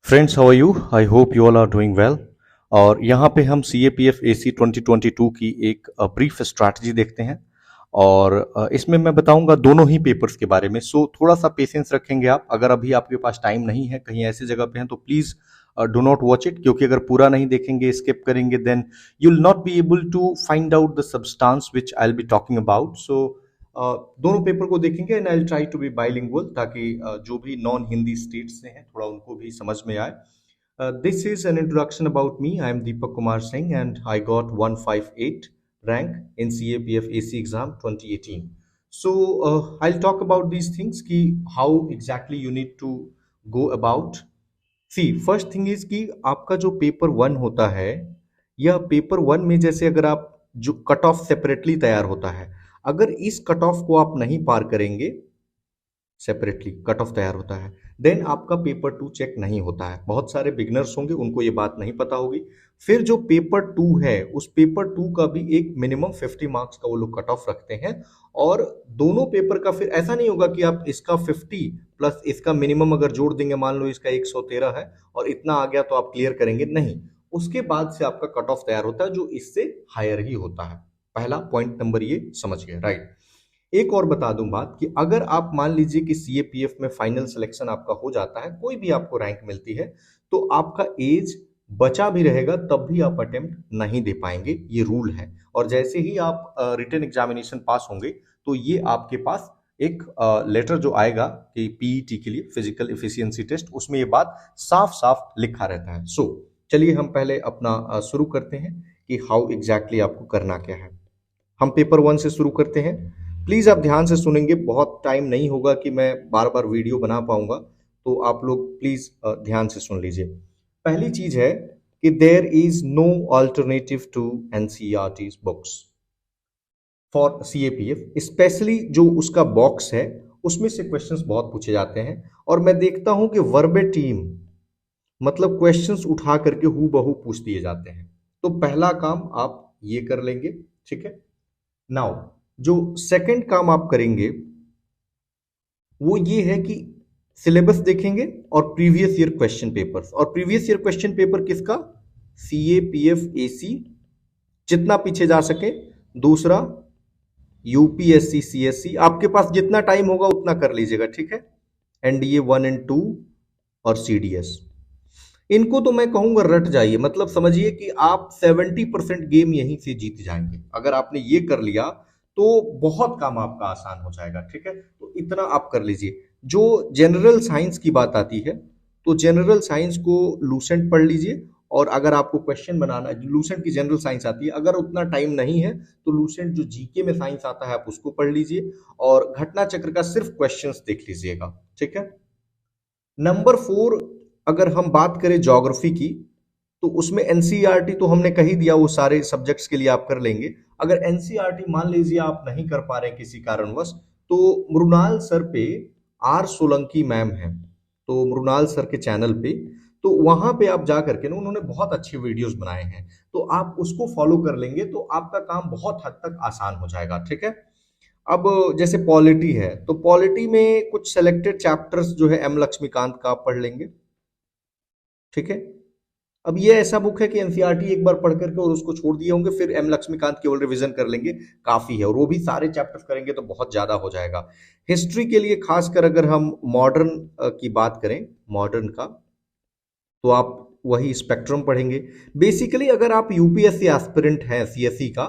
Friends, how are you? I hope you all are doing well. और यहाँ पे हम सी ए पी एफ ए सी 2022 की एक ब्रीफ स्ट्रैटेजी देखते हैं। और इसमें मैं बताऊंगा दोनों ही पेपर्स के बारे में। सो थोड़ा सा पेशेंस रखेंगे आप। अगर अभी आपके पास टाइम नहीं है, कहीं ऐसी जगह पे हैं, तो please do not watch it, क्योंकि अगर पूरा नहीं देखेंगे, स्किप करेंगे, then you will not be able to find out the substance which I will be talking about. So दोनों पेपर को देखेंगे and I will try to be bilingual, ताकि जो भी नॉन हिंदी स्टेट्स से हैं थोड़ा उनको भी समझ में आए। This is an introduction about me. I am Deepak Kumar Singh and I got 158 rank in CAPF AC exam 2018. So I'll talk about these things कि how exactly you need to go about. See, first thing is कि आपका जो paper one होता है, यह paper one में जैसे अगर आप जो कट ऑफ सेपरेटली तैयार होता है, अगर इस कट ऑफ को आप नहीं पार करेंगे, सेपरेटली कट ऑफ तैयार होता है, देन आपका पेपर टू चेक नहीं होता है। बहुत सारे बिगनर्स होंगे, उनको ये बात नहीं पता होगी। फिर जो पेपर टू है, उस पेपर टू का भी एक मिनिमम 50 मार्क्स का वो लोग कट ऑफ रखते हैं। और दोनों पेपर का फिर ऐसा नहीं होगा कि आप इसका 50 प्लस इसका मिनिमम अगर जोड़ देंगे, मान लो इसका 113 है और इतना आ गया तो आप क्लियर करेंगे, नहीं। उसके बाद से आपका कट ऑफ तैयार होता है जो इससे हायर ही होता है। पहला पॉइंट नंबर ये समझ गए, राइट। एक और बता दूं बात कि अगर आप मान लीजिए कि सीएपीएफ में फाइनल सिलेक्शन आपका हो जाता है, कोई भी आपको रैंक मिलती है, तो आपका एज बचा भी रहेगा तब भी आप अटेम्प्ट नहीं दे पाएंगे, ये रूल है। और जैसे ही आप रिटन एग्जामिनेशन पास होंगे, तो ये आपके पास एक लेटर जो आएगा कि पीईटी के लिए फिजिकल एफिशिएंसी टेस्ट, उसमें ये बात साफ साफ लिखा रहता है। सो चलिए हम पहले अपना शुरू करते हैं कि हाउ एग्जैक्टली आपको करना क्या है। हम पेपर वन से शुरू करते हैं। प्लीज आप ध्यान से सुनेंगे, बहुत टाइम नहीं होगा कि मैं बार बार वीडियो बना पाऊंगा, तो आप लोग प्लीज ध्यान से सुन लीजिए। पहली चीज है कि there is no alternative to NCERT books for CAPF, specially जो उसका बॉक्स है उसमें से क्वेश्चंस बहुत पूछे जाते हैं। और मैं देखता हूं कि वर्बेटिम, मतलब क्वेश्चंस उठा करके हु बहू पूछ दिए जाते हैं। तो पहला काम आप ये कर लेंगे, ठीक है। नाउ जो सेकंड काम आप करेंगे वो ये है कि सिलेबस देखेंगे और प्रीवियस ईयर क्वेश्चन पेपर्स। और प्रीवियस ईयर क्वेश्चन पेपर किसका? सीएपीएफ एसी, जितना पीछे जा सके। दूसरा यूपीएससी सीएससी, आपके पास जितना टाइम होगा उतना कर लीजिएगा, ठीक है। एनडीए 1 एंड 2 और सीडीएस, इनको तो मैं कहूंगा रट जाइए। मतलब समझिए कि आप 70% गेम यहीं से जीत जाएंगे। अगर आपने ये कर लिया तो बहुत काम आपका आसान हो जाएगा, ठीक है। तो इतना आप कर लीजिए। जो जनरल साइंस की बात आती है, तो जनरल साइंस को लूसेंट पढ़ लीजिए। और अगर आपको क्वेश्चन बनाना है, लूसेंट की जनरल साइंस आती है, अगर उतना टाइम नहीं है तो लूसेंट जो जीके में साइंस आता है आप उसको पढ़ लीजिए। और घटना चक्र का सिर्फ क्वेश्चंस देख लीजिएगा, ठीक है। नंबर 4, अगर हम बात करें ज्योग्राफी की, तो उसमें एनसीईआरटी तो हमने कही दिया, वो सारे सब्जेक्ट्स के लिए आप कर लेंगे। अगर एनसीईआरटी मान लीजिए आप नहीं कर पा रहे किसी कारणवश, तो मृणाल सर पे आर सोलंकी मैम है, तो मृणाल सर के चैनल पे, तो वहां पे आप जा करके ना, उन्होंने बहुत अच्छे वीडियोस बनाए हैं, तो आप उसको फॉलो कर लेंगे तो आपका काम बहुत हद तक आसान हो जाएगा, ठीक है। अब जैसे पॉलिटी है, तो पॉलिटी में कुछ सेलेक्टेड चैप्टर्स जो है एम लक्ष्मीकांत का आप पढ़ लेंगे, ठीक है। अब ये ऐसा बुक है कि एनसीईआरटी एक बार पढ़ करके और उसको छोड़ दिए होंगे, फिर एम लक्ष्मीकांत केवल रिवीजन कर लेंगे, काफी है। और वो भी सारे चैप्टर्स करेंगे तो बहुत ज्यादा हो जाएगा। हिस्ट्री के लिए खासकर अगर हम मॉडर्न की बात करें, मॉडर्न का, तो आप वही स्पेक्ट्रम पढ़ेंगे। बेसिकली अगर आप यूपीएससी एस्पिरेंट हैं सीएससी का,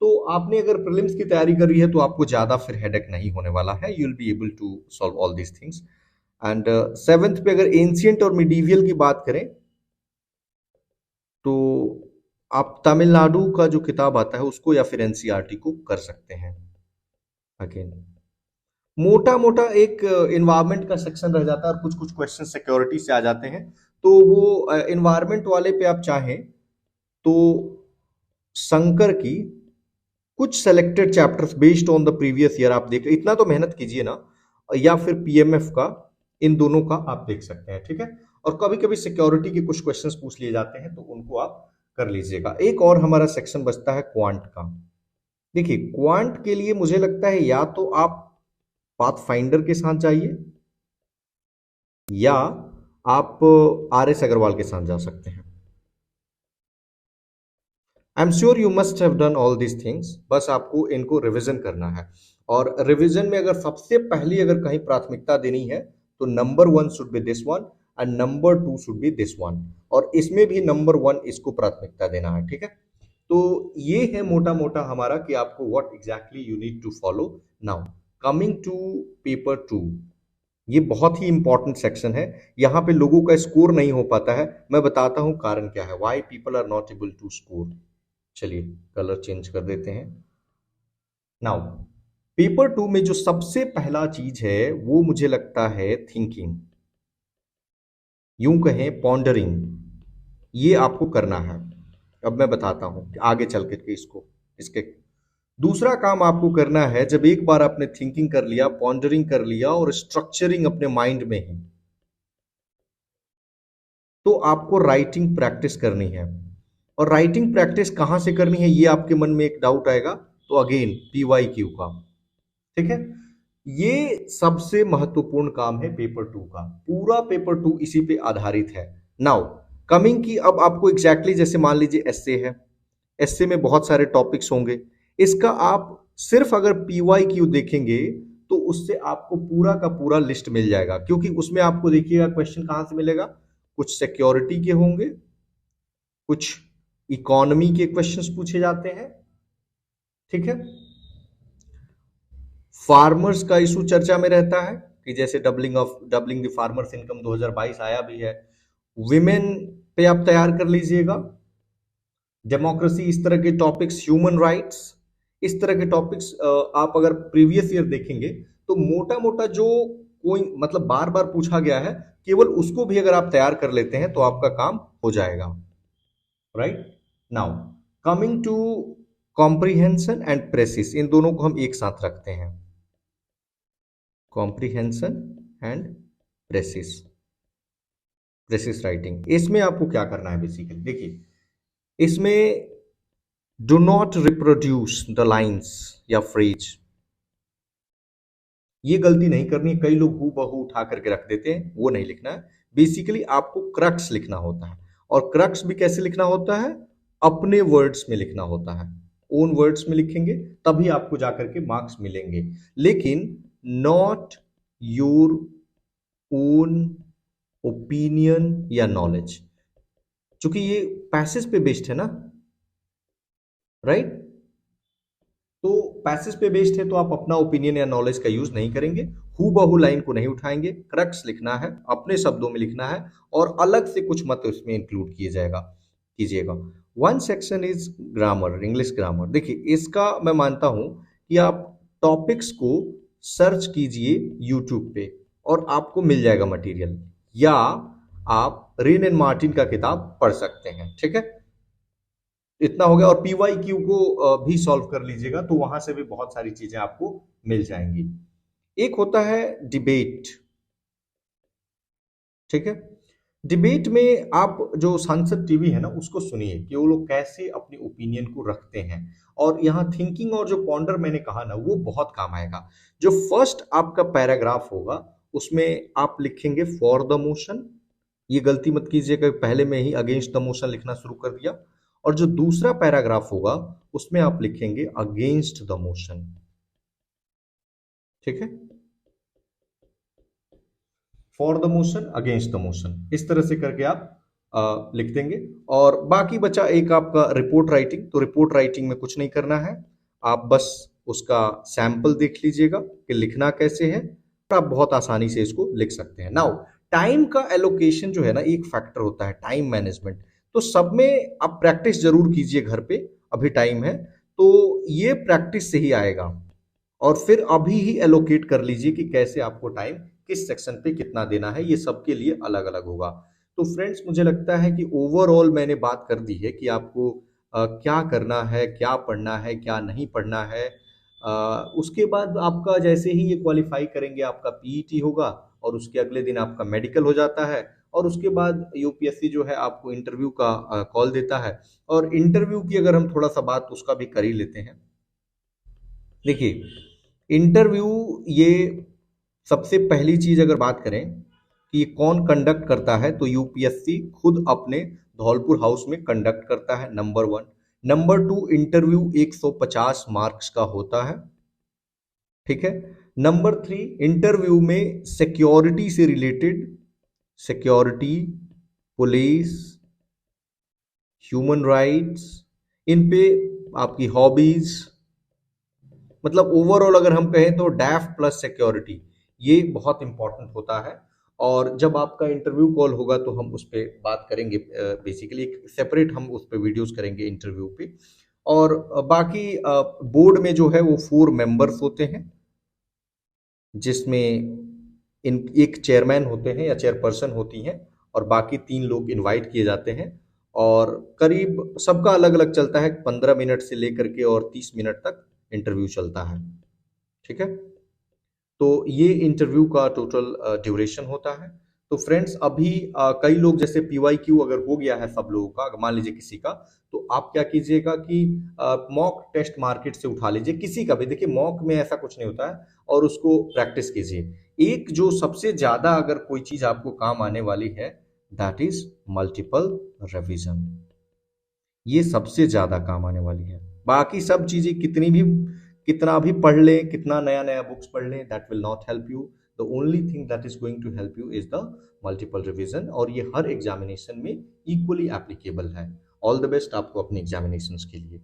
तो आपने अगर प्रीलिम्स की तैयारी करी है तो आपको ज्यादा फिर हेडेक नहीं होने वाला है। You will be able to solve all these things. And seventh पे अगर एंशियंट और मिडीवियल की बात करें, तो आप तमिलनाडु का जो किताब आता है उसको या फिर एनसीईआरटी को कर सकते हैं। अगेन मोटा मोटा एक इन्वायरमेंट का सेक्शन रह जाता है और कुछ कुछ क्वेश्चन सिक्योरिटी से आ जाते हैं। तो वो इन्वायरमेंट वाले पे आप चाहें तो शंकर की कुछ selected chapters based on the previous year आप देख, इतना तो मेहनत कीजिए ना, या फिर पीएमएफ का, इन दोनों का आप देख सकते हैं, ठीक है। और कभी कभी सिक्योरिटी के कुछ क्वेश्चंस पूछ लिए जाते हैं तो उनको आप कर लीजिएगा। एक और हमारा सेक्शन बचता है क्वांट का। देखिए क्वांट के लिए मुझे लगता है या तो आप पाथफाइंडर के साथ जाइए, या आप आर एस अग्रवाल के साथ जा सकते हैं। I am sure you must have done all these things, बस आपको इनको रिवीजन करना है। और रिवीजन में अगर सबसे पहली अगर कहीं प्राथमिकता देनी है तो number 1 should be this one and number 2 should be this one, और इसमें भी नंबर 1 इसको प्राथमिकता देना है, ठीक है। तो ये है मोटा मोटा हमारा कि आपको what exactly you need to follow. Now coming to paper 2, ये बहुत ही इंपॉर्टेंट सेक्शन है। यहाँ पे लोगों का स्कोर नहीं हो पाता है, मैं बताता हूँ कारण क्या है, why people are not able to score. चलिए कलर चेंज कर देते हैं। नाउ पेपर 2 में जो सबसे पहला चीज है वो मुझे लगता है थिंकिंग, यूं कहें पॉन्डरिंग, ये आपको करना है। अब मैं बताता हूं कि आगे चल करके इसको इसके दूसरा काम आपको करना है। जब एक बार आपने थिंकिंग कर लिया, पॉन्डरिंग कर लिया और स्ट्रक्चरिंग अपने माइंड में ही, तो आपको राइटिंग प्रैक्टिस करनी है। और राइटिंग प्रैक्टिस कहां से करनी है, ये आपके मन में एक डाउट आएगा, तो अगेन PYQ का, ठीक है। ये सबसे महत्वपूर्ण काम है पेपर 2 का, पूरा पेपर 2 इसी पे आधारित है। नाउ कमिंग की, अब आपको एग्जैक्टली जैसे मान लीजिए एसए है, एसए में बहुत सारे टॉपिक्स होंगे, इसका आप सिर्फ अगर PYQ देखेंगे तो उससे आपको पूरा का पूरा लिस्ट मिल जाएगा, क्योंकि उसमें आपको देखिएगा क्वेश्चन कहां से मिलेगा, कुछ सिक्योरिटी के होंगे, कुछ इकोनॉमी के क्वेश्चंस पूछे जाते हैं, ठीक है। फार्मर्स का इशू चर्चा में रहता है कि जैसे डबलिंग द फार्मर्स इनकम 2022 आया भी है। विमेन पे आप तैयार कर लीजिएगा, डेमोक्रेसी, इस तरह के टॉपिक्स, ह्यूमन राइट्स, इस तरह के टॉपिक्स आप अगर प्रीवियस ईयर देखेंगे तो मोटा मोटा जो कोई मतलब बार बार पूछा गया है, केवल उसको भी अगर आप तैयार कर लेते हैं तो आपका काम हो जाएगा, right. Now coming to comprehension and precis, इन दोनों को हम एक साथ रखते हैं, comprehension and precis, precis writing. इसमें आपको क्या करना है बेसिकली, देखिए इसमें do not reproduce the lines या फ्रेज, ये गलती नहीं करनी है। कई लोग हू बहू उठा करके रख देते हैं, वो नहीं लिखना है। बेसिकली आपको क्रक्स लिखना होता है, और क्रक्स भी कैसे लिखना होता है, अपने वर्ड्स में लिखना होता है, ओन वर्ड्स में लिखेंगे तभी आपको जाकर के मार्क्स मिलेंगे, लेकिन नॉट योर ओन ओपिनियन या नॉलेज, क्योंकि ये पैसेज पे बेस्ड है ना, राइट। तो पैसेज पे बेस्ड है तो आप अपना ओपिनियन या नॉलेज का यूज नहीं करेंगे, हु बहू लाइन को नहीं उठाएंगे, क्रक्स लिखना है, अपने शब्दों में लिखना है, और अलग से कुछ मत उसमें इंक्लूड किए जाएगा कीजिएगा। One section is grammar, English grammar. देखिए इसका मैं मानता हूं कि आप टॉपिक्स को सर्च कीजिए यूट्यूब पे और आपको मिल जाएगा मटेरियल, या आप रेन एंड मार्टिन का किताब पढ़ सकते हैं, ठीक है। इतना हो गया। और PYQ को भी सॉल्व कर लीजिएगा, तो वहां से भी बहुत सारी चीजें आपको मिल जाएंगी। एक होता है डिबेट, ठीक है। डिबेट में आप जो सांसद टीवी है ना उसको सुनिए कि वो लोग कैसे अपनी ओपिनियन को रखते हैं, और यहाँ थिंकिंग और जो पॉन्डर मैंने कहा ना वो बहुत काम आएगा। जो फर्स्ट आपका पैराग्राफ होगा उसमें आप लिखेंगे फॉर द मोशन, ये गलती मत कीजिएगा पहले में ही अगेंस्ट द मोशन लिखना शुरू कर दिया। और जो दूसरा पैराग्राफ होगा उसमें आप लिखेंगे अगेंस्ट द मोशन, ठीक है। For the motion, against the motion, इस तरह से करके आप लिख देंगे। और बाकी बचा एक आपका रिपोर्ट राइटिंग, तो रिपोर्ट राइटिंग में कुछ नहीं करना है, आप बस उसका सैंपल देख लीजिएगा कि लिखना कैसे है, और आप बहुत आसानी से इसको लिख सकते हैं। नाउ टाइम का एलोकेशन जो है ना एक फैक्टर होता है, टाइम मैनेजमेंट, तो सब में आप प्रैक्टिस जरूर कीजिए घर पे, अभी टाइम है तो ये प्रैक्टिस से ही आएगा। और फिर अभी ही एलोकेट कर लीजिए कि कैसे आपको टाइम किस सेक्शन पे कितना देना है, ये सबके लिए अलग अलग होगा। तो फ्रेंड्स मुझे लगता है कि ओवरऑल मैंने बात कर दी है कि आपको क्या करना है, क्या पढ़ना है, क्या नहीं पढ़ना है। उसके बाद आपका जैसे ही ये क्वालिफाई करेंगे आपका PET होगा, और उसके अगले दिन आपका मेडिकल हो जाता है, और उसके बाद UPSC जो है आपको इंटरव्यू का कॉल देता है। और इंटरव्यू की अगर हम थोड़ा सा बात उसका भी कर ही लेते हैं। देखिए इंटरव्यू, ये सबसे पहली चीज अगर बात करें कि ये कौन कंडक्ट करता है, तो यूपीएससी खुद अपने धौलपुर हाउस में कंडक्ट करता है, नंबर 1। नंबर 2, इंटरव्यू 150 मार्क्स का होता है, ठीक है। नंबर 3, इंटरव्यू में सिक्योरिटी से related, security, police, human rights, इन पे आपकी हॉबीज, मतलब ओवरऑल अगर हम कहें तो डैफ प्लस सिक्योरिटी, ये बहुत इंपॉर्टेंट होता है। और जब आपका इंटरव्यू कॉल होगा तो हम उस पर बात करेंगे, बेसिकली एक सेपरेट हम उस पर वीडियोस करेंगे इंटरव्यू पे। और बाकी बोर्ड में जो है वो 4 मेंबर्स होते हैं, जिसमें इन एक चेयरमैन होते हैं या चेयरपर्सन होती हैं, और बाकी 3 लोग इनवाइट किए जाते हैं। और करीब सबका अलग अलग चलता है, 15 मिनट से लेकर के और 30 मिनट तक इंटरव्यू चलता है, ठीक है। तो ये इंटरव्यू का टोटल ड्यूरेशन होता है। तो फ्रेंड्स अभी कई लोग, जैसे पीवाईक्यू अगर हो गया है सब लोगों का, अगर मान लीजिए किसी का, तो आप क्या कीजिएगा कि मॉक टेस्ट मार्केट से उठा लीजिए, किसी का भी। देखिए मॉक में ऐसा कुछ नहीं होता है, और उसको प्रैक्टिस कीजिए। एक जो सबसे ज्यादा अगर कोई चीज आपको काम आने वाली है, दैट इज मल्टीपल रिवीजन। ये सबसे ज्यादा काम आने वाली है। बाकी सब चीजें कितना भी पढ़ लें, कितना नया नया बुक्स पढ़ लें, that will not help you. The only thing that is going to help you is the multiple revision, और ये हर एग्जामिनेशन में इक्वली एप्लीकेबल है। ऑल द बेस्ट आपको अपने एग्जामिनेशंस के लिए।